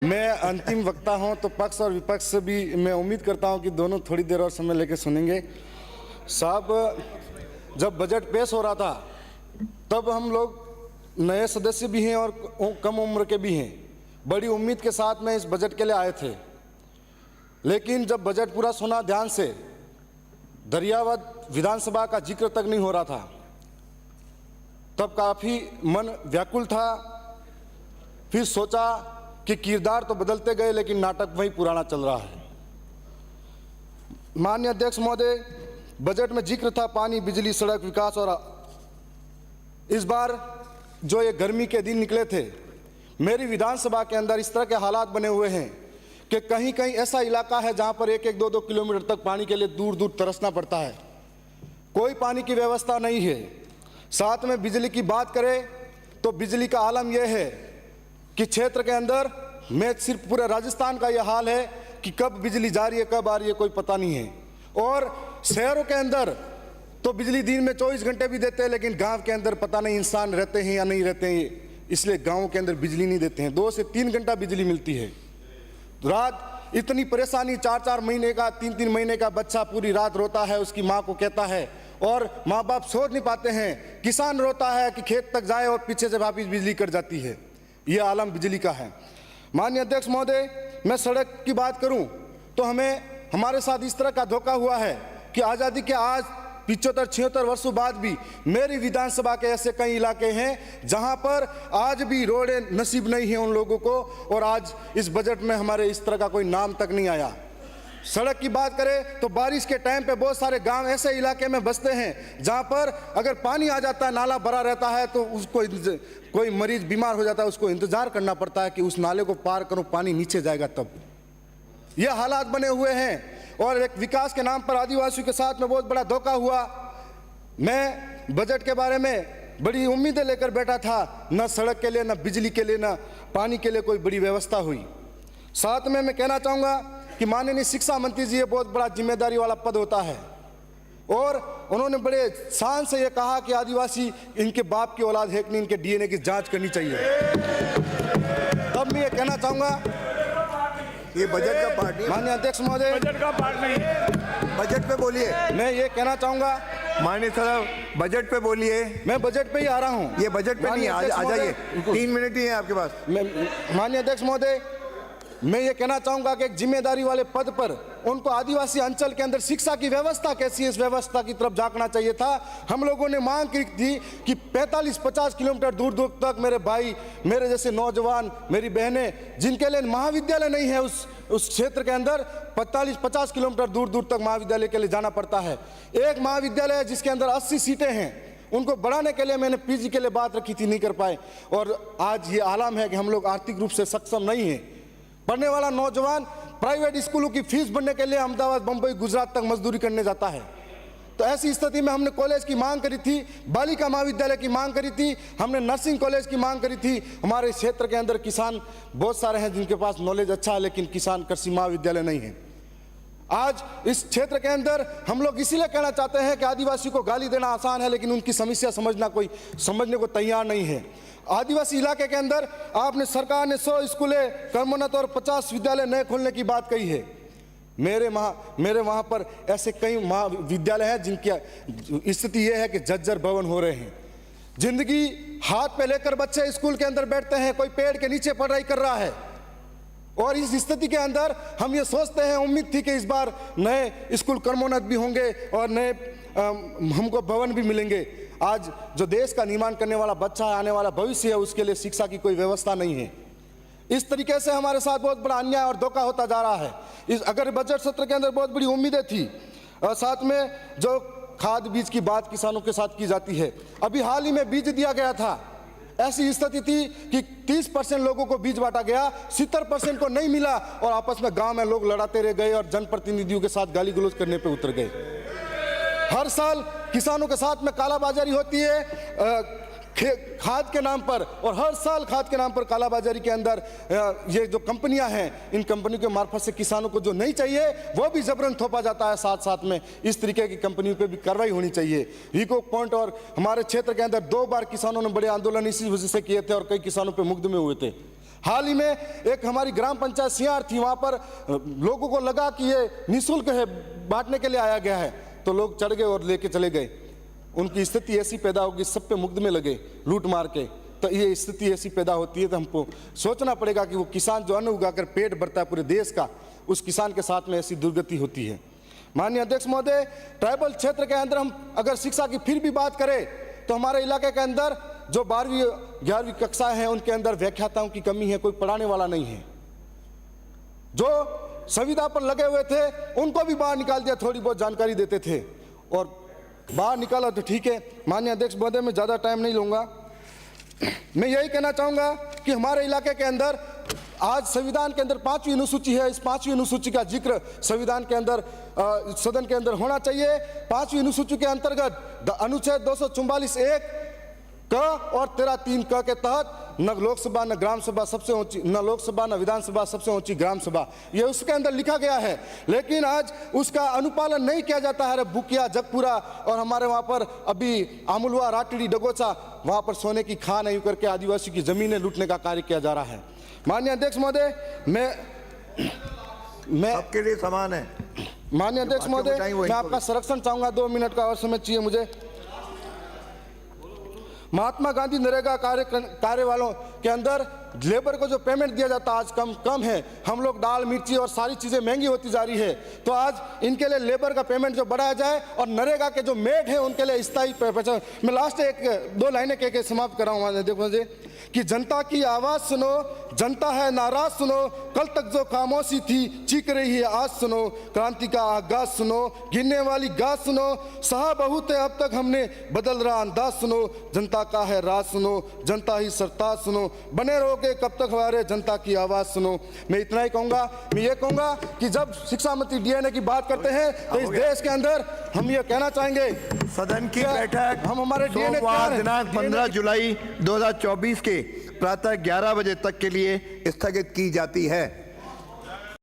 मैं अंतिम वक्ता हूं तो पक्ष और विपक्ष से भी मैं उम्मीद करता हूं कि दोनों थोड़ी देर और समय लेकर सुनेंगे। साहब, जब बजट पेश हो रहा था तब हम लोग नए सदस्य भी हैं और कम उम्र के भी हैं, बड़ी उम्मीद के साथ में इस बजट के लिए आए थे। लेकिन जब बजट पूरा सुना ध्यान से, दरियावद विधानसभा का जिक्र तक नहीं हो रहा था, तब काफ़ी मन व्याकुल था। फिर सोचा कि किरदार तो बदलते गए लेकिन नाटक वही पुराना चल रहा है। माननीय अध्यक्ष महोदय, बजट में जिक्र था पानी, बिजली, सड़क, विकास, और इस बार जो ये गर्मी के दिन निकले थे, मेरी विधानसभा के अंदर इस तरह के हालात बने हुए हैं कि कहीं कहीं ऐसा इलाका है जहां पर 1-1, 2-2 किलोमीटर तक पानी के लिए दूर दूर तरसना पड़ता है। कोई पानी की व्यवस्था नहीं है। साथ में बिजली की बात करें तो बिजली का आलम यह है कि क्षेत्र के अंदर में सिर्फ पूरे राजस्थान का यह हाल है कि कब बिजली जा रही है कब आ रही है कोई पता नहीं है। और शहरों के अंदर तो बिजली दिन में 24 घंटे भी देते हैं, लेकिन गांव के अंदर पता नहीं इंसान रहते हैं या नहीं रहते हैं, इसलिए गांवों के अंदर बिजली नहीं देते हैं। 2 से 3 घंटा बिजली मिलती है। रात इतनी परेशानी, 4-4 महीने का, 3-3 महीने का बच्चा पूरी रात रोता है, उसकी माँ को कहता है, और माँ बाप सोच नहीं पाते हैं। किसान रोता है कि खेत तक जाए और पीछे से वापिस बिजली कट जाती है। यह आलम बिजली का है। माननीय अध्यक्ष महोदय, मैं सड़क की बात करूं तो हमारे साथ इस तरह का धोखा हुआ है कि आज़ादी के आज 75-76 वर्षों बाद भी मेरी विधानसभा के ऐसे कई इलाके हैं जहां पर आज भी रोडें नसीब नहीं है उन लोगों को, और आज इस बजट में हमारे इस तरह का कोई नाम तक नहीं आया। सड़क की बात करें तो बारिश के टाइम पे बहुत सारे गांव ऐसे इलाके में बसते हैं जहां पर अगर पानी आ जाता है, नाला भरा रहता है, तो उसको कोई मरीज बीमार हो जाता है, उसको इंतजार करना पड़ता है कि उस नाले को पार करो, पानी नीचे जाएगा तब। यह हालात बने हुए हैं। और एक विकास के नाम पर आदिवासियों के साथ में बहुत बड़ा धोखा हुआ। मैं बजट के बारे में बड़ी उम्मीदें लेकर बैठा था, न सड़क के लिए, न बिजली के लिए, न पानी के लिए कोई बड़ी व्यवस्था हुई। साथ में मैं कहना चाहूँगा कि माननीय शिक्षा मंत्री जी, ये बहुत बड़ा जिम्मेदारी वाला पद होता है, और उन्होंने बड़े शान से ये कहा कि आदिवासी इनके बाप की औलाद है कि नहीं, इनके डीएनए की जांच करनी चाहिए। तब मैं ये कहना चाहूँगा, ये बजट का पार्ट नहीं। माननीय अध्यक्ष महोदय, बजट का पार्ट नहीं है। बजट पे बोलिए। मैं ये कहना चाहूँगा, माननीय साहब बजट पे बोलिए। मैं बजट पे ही आ रहा हूँ। ये बजट पे नहीं, आ जाइए, 3 मिनट ही है आपके पास। माननीय अध्यक्ष महोदय, मैं ये कहना चाहूँगा कि एक जिम्मेदारी वाले पद पर उनको आदिवासी अंचल के अंदर शिक्षा की व्यवस्था कैसी है, इस व्यवस्था की तरफ झांकना चाहिए था। हम लोगों ने मांग की थी कि 45-50 किलोमीटर दूर दूर तक मेरे भाई, मेरे जैसे नौजवान, मेरी बहनें जिनके लिए महाविद्यालय नहीं है उस क्षेत्र के अंदर 45-50 किलोमीटर दूर दूर तक महाविद्यालय के लिए जाना पड़ता है। एक महाविद्यालय है जिसके अंदर 80 सीटें हैं, उनको बढ़ाने के लिए मैंने पीजी के लिए बात रखी थी, नहीं कर पाए। और आज ये आलम है कि हम लोग आर्थिक रूप से सक्षम नहीं हैं। पढ़ने वाला नौजवान प्राइवेट स्कूलों की फीस भरने के लिए अहमदाबाद, बंबई, गुजरात तक मजदूरी करने जाता है। तो ऐसी स्थिति में हमने कॉलेज की मांग करी थी, बालिका महाविद्यालय की मांग करी थी, हमने नर्सिंग कॉलेज की मांग करी थी। हमारे क्षेत्र के अंदर किसान बहुत सारे हैं जिनके पास नॉलेज अच्छा है, लेकिन किसान कृषि महाविद्यालय नहीं है। आज इस क्षेत्र के अंदर हम लोग इसीलिए कहना चाहते हैं कि आदिवासी को गाली देना आसान है, लेकिन उनकी समस्या समझने को तैयार नहीं है। आदिवासी इलाके के अंदर आपने, सरकार ने 100 स्कूलें, कर्मोन्नत और 50 विद्यालय नए खोलने की बात कही है। मेरे वहाँ पर ऐसे कई महाविद्यालय हैं जिनकी स्थिति यह है कि जर्जर भवन हो रहे हैं। जिंदगी हाथ पे लेकर बच्चे स्कूल के अंदर बैठते हैं, कोई पेड़ के नीचे पढ़ाई कर रहा है। और इस स्थिति के अंदर हम ये सोचते हैं, उम्मीद थी कि इस बार नए स्कूल कर्मोन्नत भी होंगे और नए हमको भवन भी मिलेंगे। आज जो देश का निर्माण करने वाला बच्चा है, आने वाला भविष्य है, उसके लिए शिक्षा की कोई व्यवस्था नहीं है। इस तरीके से हमारे साथ बहुत बड़ा अन्याय और धोखा होता जा रहा है। अगर बजट सत्र के अंदर बहुत बड़ी उम्मीदें थी, और साथ में जो खाद बीज की बात किसानों के साथ की जाती है, अभी हाल ही में बीज दिया गया था। ऐसी स्थिति थी कि 30% लोगों को बीज बांटा गया, 70% को नहीं मिला, और आपस में गांव में लोग लड़ाते रह गए और जनप्रतिनिधियों के साथ गाली गलौज करने पे उतर गए। हर साल किसानों के साथ में कालाबाजारी होती है खाद के नाम पर, और हर साल खाद के नाम पर कालाबाजारी के अंदर ये जो कंपनियां हैं, इन कंपनियों के मार्फत से किसानों को जो नहीं चाहिए वो भी जबरन थोपा जाता है। साथ साथ में इस तरीके की कंपनियों पे भी कार्रवाई होनी चाहिए। वीको पॉइंट और हमारे क्षेत्र के अंदर 2 बार किसानों ने बड़े आंदोलन इसी वजह से किए थे और कई किसानों पे मुकदमे हुए थे। हाल ही में एक हमारी ग्राम पंचायत सियार थी, वहां पर लोगों को लगा कि ये निःशुल्क है, बांटने के लिए आया गया है, तो लोग चढ़ गए और लेके चले गए। उनकी स्थिति ऐसी पैदा होगी, सब पे मुकदमे लगे लूट मार के। तो ये स्थिति ऐसी पैदा होती है, तो हमको सोचना पड़ेगा कि वो किसान जो अन्न उगाकर पेट भरता है पूरे देश का, उस किसान के साथ में ऐसी दुर्गति होती है। माननीय अध्यक्ष महोदय, ट्राइबल क्षेत्र के अंदर हम अगर शिक्षा की फिर भी बात करें तो हमारे इलाके के अंदर जो 12वीं 11वीं कक्षाएं हैं उनके अंदर व्याख्याताओं की कमी है, कोई पढ़ाने वाला नहीं है। जो संविदा पर लगे हुए थे उनको भी बाहर निकाल दिया, थोड़ी बहुत जानकारी देते थे और बाहर निकाला तो ठीक है। माननीय अध्यक्ष महोदय, मैं ज़्यादा टाइम नहीं लूँगा। मैं यही कहना चाहूँगा कि हमारे इलाके के अंदर आज संविधान के अंदर 5वीं अनुसूची है, इस 5वीं अनुसूची का जिक्र संविधान के अंदर सदन के अंदर होना चाहिए। 5वीं अनुसूची के अंतर्गत अनुच्छेद 244(1) क और 13(3) क के तहत न लोकसभा न ग्राम सभा सबसे ऊंची, न लोकसभा न विधानसभा सबसे ऊंची ग्राम सभा, ये उसके अंदर लिखा गया है, लेकिन आज उसका अनुपालन नहीं किया जाता है। बुकिया, जगपुरा और हमारे वहाँ पर अभी आमुलवा, राटड़ी, डगोचा, वहाँ पर सोने की खान यूं करके आदिवासी की जमीनें लूटने का कार्य किया जा रहा है। माननीय अध्यक्ष महोदय, मैं सबके लिए समान है। माननीय अध्यक्ष महोदय, मैं आपका संरक्षण चाहूंगा, 2 मिनट का और समय चाहिए मुझे। महात्मा गांधी नरेगा कार्य वालों के अंदर लेबर को जो पेमेंट दिया जाता आज कम है। हम लोग दाल, मिर्ची और सारी चीज़ें महंगी होती जा रही है, तो आज इनके लिए लेबर का पेमेंट जो बढ़ाया जाए और नरेगा के जो मेड है उनके लिए स्थायी पहचान। मैं लास्ट 1-2 लाइनें कह के समाप्त कर रहा हूँ। देखो मुझे कि जनता की आवाज़ सुनो, जनता है नाराज सुनो, कल तक जो खामोशी थी चीख रही है आज सुनो, क्रांति का आगाज सुनो, गिरने वाली गाज सुनो, सहा बहुत है अब तक हमने बदल रहा अंदाज सुनो, जनता का है राज सुनो, जनता ही सरताज सुनो, बने रहोगे कब तक हमारे जनता की आवाज़ सुनो। मैं इतना ही कहूँगा। मैं ये कहूँगा कि जब शिक्षा मंत्री डीएनए की बात करते हैं तो इस देश के अंदर हम ये कहना चाहेंगे, सदन की बैठक हम हमारे डीएनए सोमवार दिनांक 15 जुलाई 2024 के प्रातः 11 बजे तक के लिए स्थगित की जाती है।